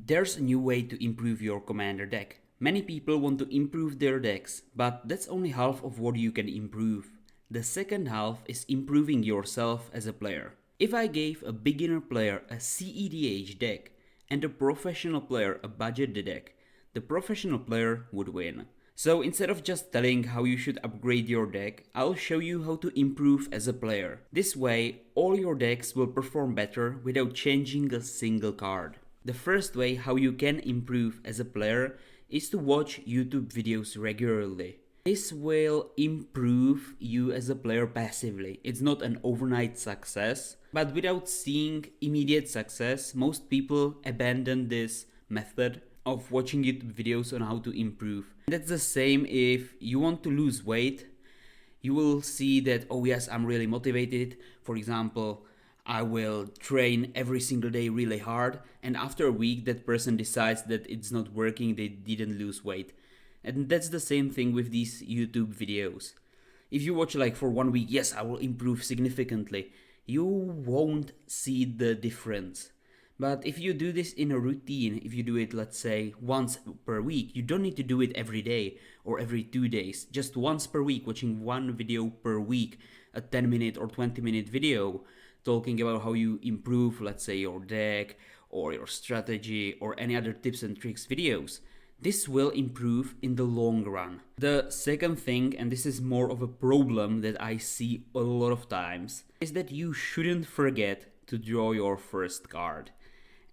There's a new way to improve your commander deck. Many people want to improve their decks, but that's only half of what you can improve. The second half is improving yourself as a player. If I gave a beginner player a CEDH deck and a professional player a budget deck, the professional player would win. So instead of just telling how you should upgrade your deck, I'll show you how to improve as a player. This way, all your decks will perform better without changing a single card. The first way how you can improve as a player is to watch YouTube videos regularly. This will improve you as a player passively. It's not an overnight success, but without seeing immediate success, most people abandon this method of watching YouTube videos on how to improve. That's the same if you want to lose weight. You will see that, oh yes, I'm really motivated. For example, I will train every single day really hard, and after a week that person decides that it's not working, they didn't lose weight. And that's the same thing with these YouTube videos. If you watch like for 1 week, yes, I will improve significantly, you won't see the difference. But if you do this in a routine, if you do it, let's say, once per week, you don't need to do it every day or every 2 days. Just once per week, watching one video per week, a 10-minute or 20-minute video, talking about how you improve, let's say, your deck or your strategy or any other tips and tricks videos. This will improve in the long run. The second thing, and this is more of a problem that I see a lot of times, is that you shouldn't forget to draw your first card.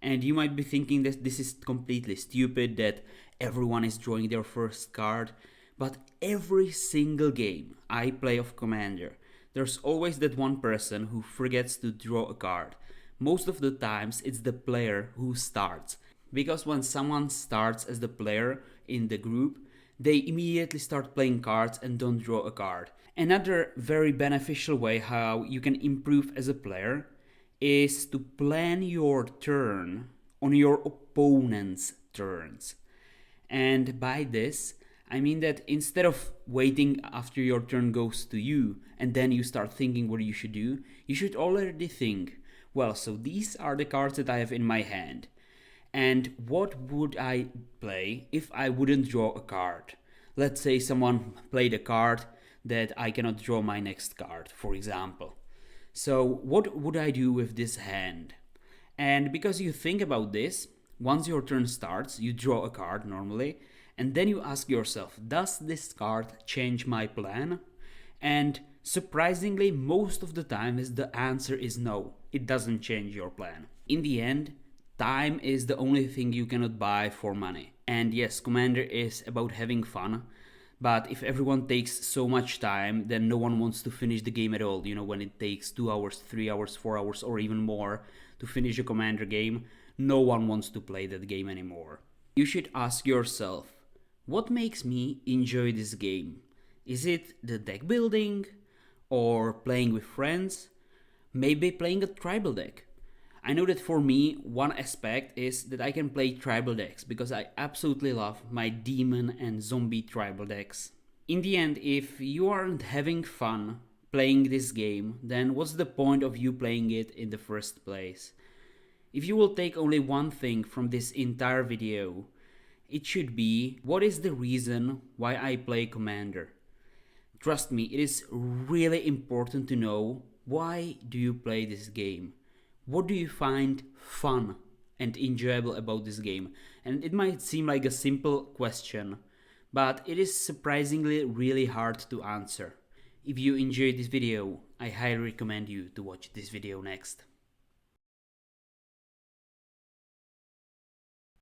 And you might be thinking that this is completely stupid, that everyone is drawing their first card, but every single game I play of Commander, there's always that one person who forgets to draw a card. Most of the times it's the player who starts. Because when someone starts as the player in the group, they immediately start playing cards and don't draw a card. Another very beneficial way how you can improve as a player is to plan your turn on your opponent's turns. And by this, I mean that instead of waiting after your turn goes to you and then you start thinking what you should do, you should already think, well, so these are the cards that I have in my hand. And what would I play if I wouldn't draw a card? Let's say someone played a card that I cannot draw my next card, for example. So what would I do with this hand? And because you think about this, once your turn starts, you draw a card normally, and then you ask yourself, does this card change my plan? And surprisingly, most of the time the answer is no, it doesn't change your plan. In the end, time is the only thing you cannot buy for money. And yes, Commander is about having fun, but if everyone takes so much time, then no one wants to finish the game at all. You know, when it takes 2 hours, 3 hours, 4 hours, or even more to finish a Commander game, no one wants to play that game anymore. You should ask yourself, what makes me enjoy this game? Is it the deck building? Or playing with friends? Maybe playing a tribal deck? I know that for me, one aspect is that I can play tribal decks because I absolutely love my demon and zombie tribal decks. In the end, if you aren't having fun playing this game, then what's the point of you playing it in the first place? If you will take only one thing from this entire video, it should be, what is the reason why I play Commander? Trust me, it is really important to know, why do you play this game? What do you find fun and enjoyable about this game? And it might seem like a simple question, but it is surprisingly really hard to answer. If you enjoyed this video, I highly recommend you to watch this video next.